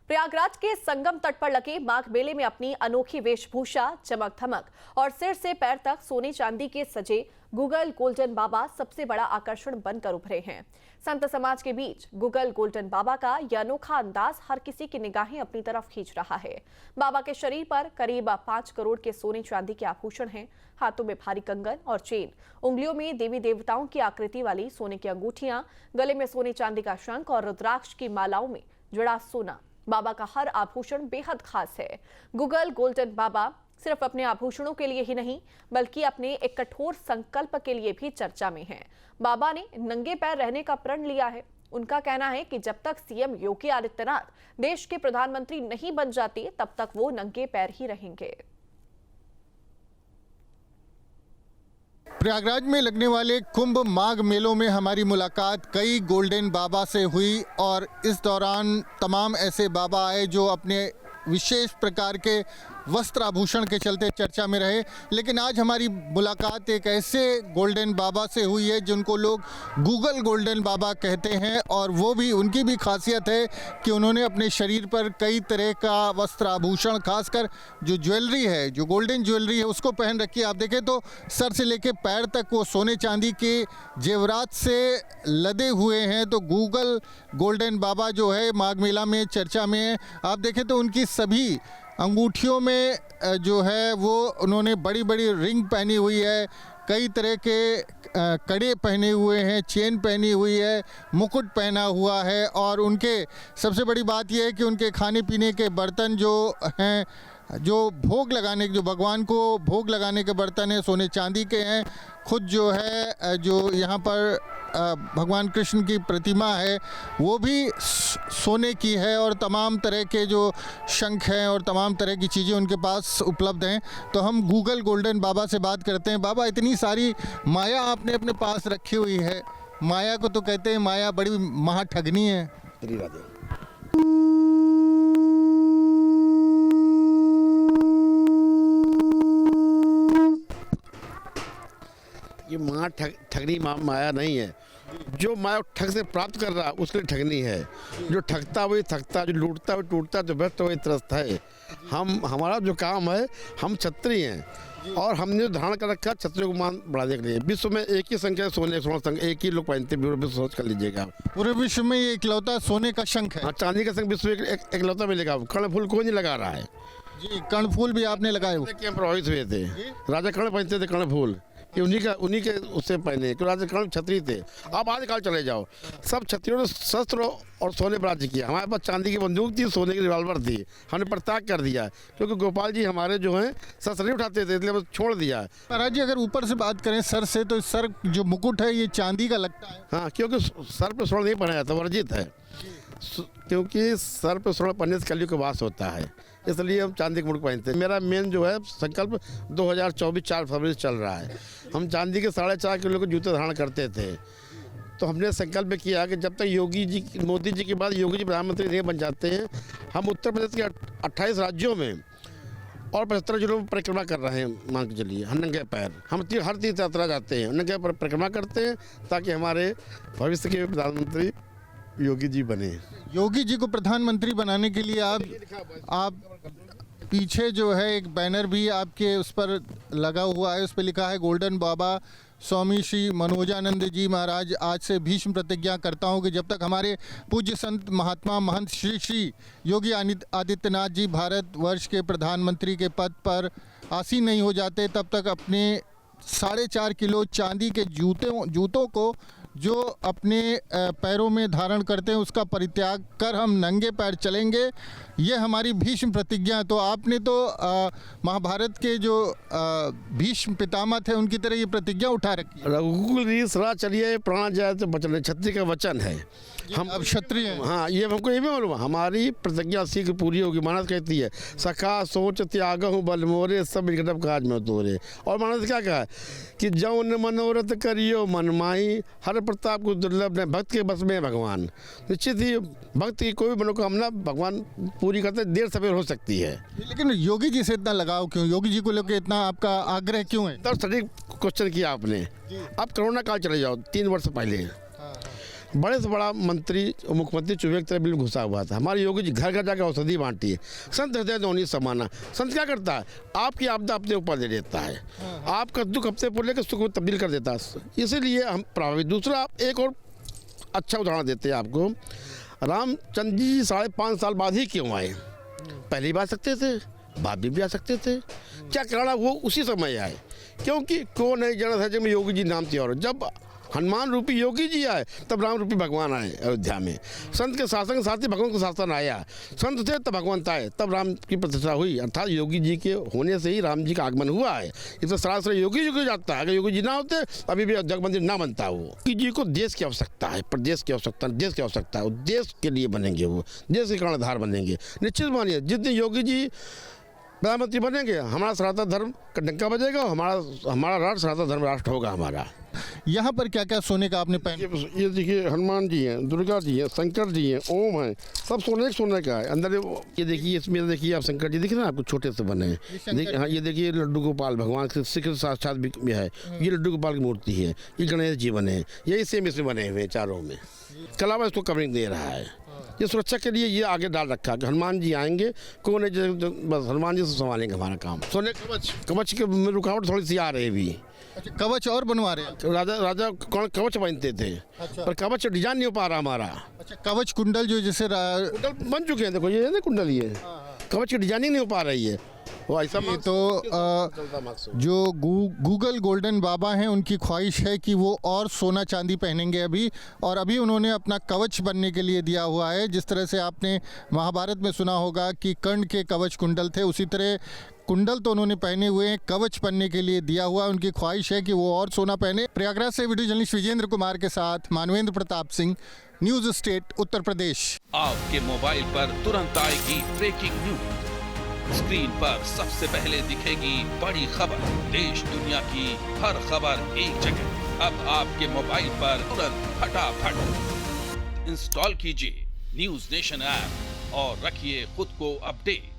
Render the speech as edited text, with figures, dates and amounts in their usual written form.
प्रयागराज के संगम तट पर लगे माघ मेले में अपनी अनोखी वेशभूषा, चमक धमक और सिर से पैर तक सोने चांदी के सजे गूगल गोल्डन बाबा सबसे बड़ा आकर्षण बनकर उभरे हैं। संत समाज के बीच गूगल गोल्डन बाबा का यह अनोखा अंदाज हर किसी की निगाहें अपनी तरफ खींच रहा है। बाबा के शरीर पर करीब 5 करोड़ के सोने चांदी के आभूषण हैं। हाथों में भारी कंगन और चेन, उंगलियों में देवी देवताओं की आकृति वाली सोने की अंगूठियां, गले में सोने चांदी का शंख और रुद्राक्ष की मालाओं में जुड़ा सोना। बाबा का हर आभूषण बेहद खास है। गूगल गोल्डन बाबा सिर्फ अपने आभूषणों के लिए ही नहीं, बल्कि अपने एक कठोर संकल्प के लिए भी चर्चा में हैं। बाबा ने नंगे पैर रहने का प्रण लिया है। उनका कहना है कि जब तक सीएम योगी आदित्यनाथ देश के प्रधानमंत्री नहीं बन जाते, तब तक वो नंगे पैर ही रहेंगे। प्रयागराज में लगने वाले कुंभ माघ मेलों में हमारी मुलाकात कई गोल्डन बाबा से हुई और इस दौरान तमाम ऐसे बाबा आए जो अपने विशेष प्रकार के वस्त्र आभूषण के चलते चर्चा में रहे। लेकिन आज हमारी मुलाकात एक ऐसे गोल्डन बाबा से हुई है जिनको लोग गूगल गोल्डन बाबा कहते हैं, और वो भी उनकी भी खासियत है कि उन्होंने अपने शरीर पर कई तरह का वस्त्र आभूषण, खासकर जो ज्वेलरी है, जो गोल्डन ज्वेलरी है, उसको पहन रखी है। आप देखें तो सर से लेकर पैर तक वो सोने चांदी के जेवरात से लदे हुए हैं। तो गूगल गोल्डन बाबा जो है माघ मेला में चर्चा में है। आप देखें तो उनकी सभी अंगूठियों में जो है वो उन्होंने बड़ी बड़ी रिंग पहनी हुई है, कई तरह के कड़े पहने हुए हैं, चेन पहनी हुई है, मुकुट पहना हुआ है। और उनके सबसे बड़ी बात यह है कि उनके खाने पीने के बर्तन जो हैं, जो भोग लगाने, जो भगवान को भोग लगाने के बर्तन हैं, सोने चांदी के हैं। खुद जो है, जो यहाँ पर भगवान कृष्ण की प्रतिमा है वो भी सोने की है, और तमाम तरह के जो शंख हैं और तमाम तरह की चीज़ें उनके पास उपलब्ध हैं। तो हम गूगल गोल्डन बाबा से बात करते हैं। बाबा, इतनी सारी माया आपने अपने पास रखी हुई है, माया को तो कहते हैं माया बड़ी महाठगनी है। ये ठगनी माया नहीं है। जो माया ठग से प्राप्त कर रहा उसके लिए ठगनी है। जो ठगता वही थकता, जो लूटता वही टूटता, जो भ्रष्ट वही त्रस्त है। हमारा जो काम है, हम क्षत्रिय हैं और हमने जो धारण कर रखा क्षत्रियों को मान बढ़ाने के लिए। विश्व में एक ही संख्या सोने संघ एक ही लोग पहनते हैं, सोच कर लीजिएगा। पूरे विश्व में ये इकलौता सोने का शंख है। हाँ, चांदी का शंख विश्व एकलौता मिलेगा। कर्णफूल कोई नहीं लगा रहा है जी। कर्णफूल भी आपने लगाए हुए? प्रभावित हुए थे, राजा कर्ण पहनते थे कर्णफूल, कि उन्हीं के उससे पहने, क्योंकि राजा कर्ण क्षत्रिय थे। अब आजकल चले जाओ, सब क्षत्रियों ने शस्त्र और सोने पर राज्य किया। हमारे पास चांदी की बंदूक थी, सोने की रिवॉल्वर थी, हमने परित्याग कर दिया, क्योंकि गोपाल जी हमारे जो हैं शस्त्र नहीं उठाते थे, इसलिए छोड़ दिया। महाराज जी, अगर ऊपर से बात करें सर से, तो सर जो मुकुट है ये चांदी का लगता है। हाँ, क्योंकि सर पर स्वर्ण नहीं पहना जाता, वर्जित है, क्योंकि सर पर स्वर्ण पहनने से कलयुग का वास होता है, इसलिए हम चांदी का मुकुट पहनते हैं। मेरा मेन जो है संकल्प 2024 4 फरवरी से चल रहा है। हम चांदी के 4.5 किलो के जूते धारण करते थे। तो हमने संकल्प किया कि जब तक मोदी जी के बाद योगी जी प्रधानमंत्री नहीं बन जाते हैं, हम उत्तर प्रदेश के 28 राज्यों में और 75 जिलों में परिक्रमा कर रहे हैं। मान के चलिए, हम नंगे पैर, हम हर तीर्थ यात्रा जाते हैं, नंगे पैर परिक्रमा करते हैं, ताकि हमारे भविष्य के प्रधानमंत्री योगी जी बने। योगी जी को प्रधानमंत्री बनाने के लिए आप पीछे जो है एक बैनर भी आपके उस पर लगा हुआ है, उस पर लिखा है गोल्डन बाबा स्वामी श्री मनोजानंद जी महाराज आज से भीष्म प्रतिज्ञा करता हूँ कि जब तक हमारे पूज्य संत महात्मा महंत श्री योगी आदित्यनाथ जी भारत वर्ष के प्रधानमंत्री के पद पर आसीन नहीं हो जाते, तब तक अपने 4.5 किलो चांदी के जूतों को जो अपने पैरों में धारण करते हैं उसका परित्याग कर हम नंगे पैर चलेंगे। ये हमारी भीष्म प्रतिज्ञा है। तो आपने तो महाभारत के जो भीष्म पितामह थे उनकी तरह ये प्रतिज्ञा उठा रखी है। रघुकुल रीत सदा चलिए, प्राण जाए तो बचन, क्षत्रिय का वचन है। हम अब क्षत्रिय हैं। हाँ, ये हमको ये भी मालूम है। हमारी प्रतिज्ञा शीघ्र पूरी होगी। मानस कहती है, सखा सोच त्याग हूँ बल मोरे, सब निकटम काज में तोरे। और मानस क्या कहा कि जौन मनोरथ करियो मन माही, हर प्रताप को दुर्लभ ने भक्त के बस में भगवान। निश्चित ही भक्त की कोई भी मनोकामना भगवान पूरी करते, देर सवेर हो सकती है। लेकिन योगी जी से इतना लगाव क्यों? योगी जी को लेकर इतना आपका आग्रह क्यों है? तब सटीक क्वेश्चन किया आपने। अब कोरोना काल चले जाओ, 3 वर्ष पहले बड़े से बड़ा मंत्री मुख्यमंत्री चूहे की तरह बिल्कुल घुसा हुआ था। हमारे योगी जी घर घर जाकर औषधि बांटती है। संत हृदय दोनों समाना। संत क्या करता है? आपकी आपदा अपने ऊपर ले लेता है, आपका दुख अपने ऊपर लेकर सुख में तब्दील कर देता है। इसीलिए हम प्रभावित। दूसरा एक और अच्छा उदाहरण देते हैं आपको। रामचंद्र जी 5.5 साल बाद ही क्यों आए? पहले भी आ सकते थे, बाद भी आ सकते थे। क्या कारण वो उसी समय आए? क्योंकि कौन है जन है जब योगी जी नाम थी। और जब हनुमान रूपी योगी जी आए तब राम रूपी भगवान आए अयोध्या में। संत के शासन के साथ ही भगवान का शासन आया। संत थे तब भगवंत आए, तब राम की प्रतिष्ठा हुई। अर्थात योगी जी के होने से ही राम जी का आगमन हुआ है। इस तो सरासर योगी जी को जाता है। अगर योगी जी ना होते अभी भी अयोध्या मंदिर ना बनता। वो योगी जी को देश की आवश्यकता है, प्रदेश की आवश्यकता, देश की आवश्यकता है। देश के लिए बनेंगे, वो देश के कर्णधार बनेंगे। निश्चित मानिए जितने योगी जी प्रधानमंत्री बनेंगे हमारा सनातन धर्म का डंका बजेगा। हमारा राष्ट्र सनातन धर्म राष्ट्र होगा हमारा। यहाँ पर क्या क्या सोने का आपने पहन? ये देखिए हनुमान जी हैं, दुर्गा जी हैं, शंकर जी हैं, ओम हैं, सब सोने का है। अंदर ये देखिए, इसमें देखिए आप शंकर जी दिख रहे हैं आपको, छोटे से बने हैं। हाँ, ये देखिए लड्डू गोपाल भगवान के श्री कृष्ण साक्षात भी है। ये लड्डू गोपाल की मूर्ति है। ये गणेश जी बने हैं, यही सेम इसमें बने हुए हैं चारों में। कलावा इसको कवरिंग दे रहा है। ये सुरक्षा के लिए ये आगे डाल रखा है कि हनुमान जी आएंगे, कौन है बस हनुमान जी से संभालेंगे हमारा काम। सोने कवच के रुकावट थोड़ी सी आ रही भी। अच्छा, कवच और बनवा रहे हैं? राजा कौन कवच पहनते थे। अच्छा। पर कवच डिजाइन नहीं हो पा रहा हमारा। अच्छा, कवच कुंडल जो जैसे कुंडल बन चुके हैं, देखो ये ना कुंडल, ये कवच की डिजाइनिंग नहीं हो पा रही है। वो ऐसा तो जो गूगल गोल्डन बाबा हैं उनकी ख्वाहिश है कि वो और सोना चांदी पहनेंगे अभी, और अभी उन्होंने अपना कवच बनने के लिए दिया हुआ है। जिस तरह से आपने महाभारत में सुना होगा कि कर्ण के कवच कुंडल थे, उसी तरह कुंडल तो उन्होंने पहने हुए हैं, कवच पहनने के लिए दिया हुआ। उनकी ख्वाहिश है कि वो और सोना पहने। प्रयागराज से वीडियो जर्नलिस्ट विजेंद्र कुमार के साथ मानवेंद्र प्रताप सिंह, न्यूज़ स्टेट उत्तर प्रदेश। आपके मोबाइल पर तुरंत आएगी ब्रेकिंग न्यूज। स्क्रीन पर सबसे पहले दिखेगी बड़ी खबर। देश दुनिया की हर खबर एक जगह। अब आपके मोबाइल पर तुरंत फटाफट इंस्टॉल कीजिए न्यूज़ नेशन ऐप और रखिए खुद को अपडेट।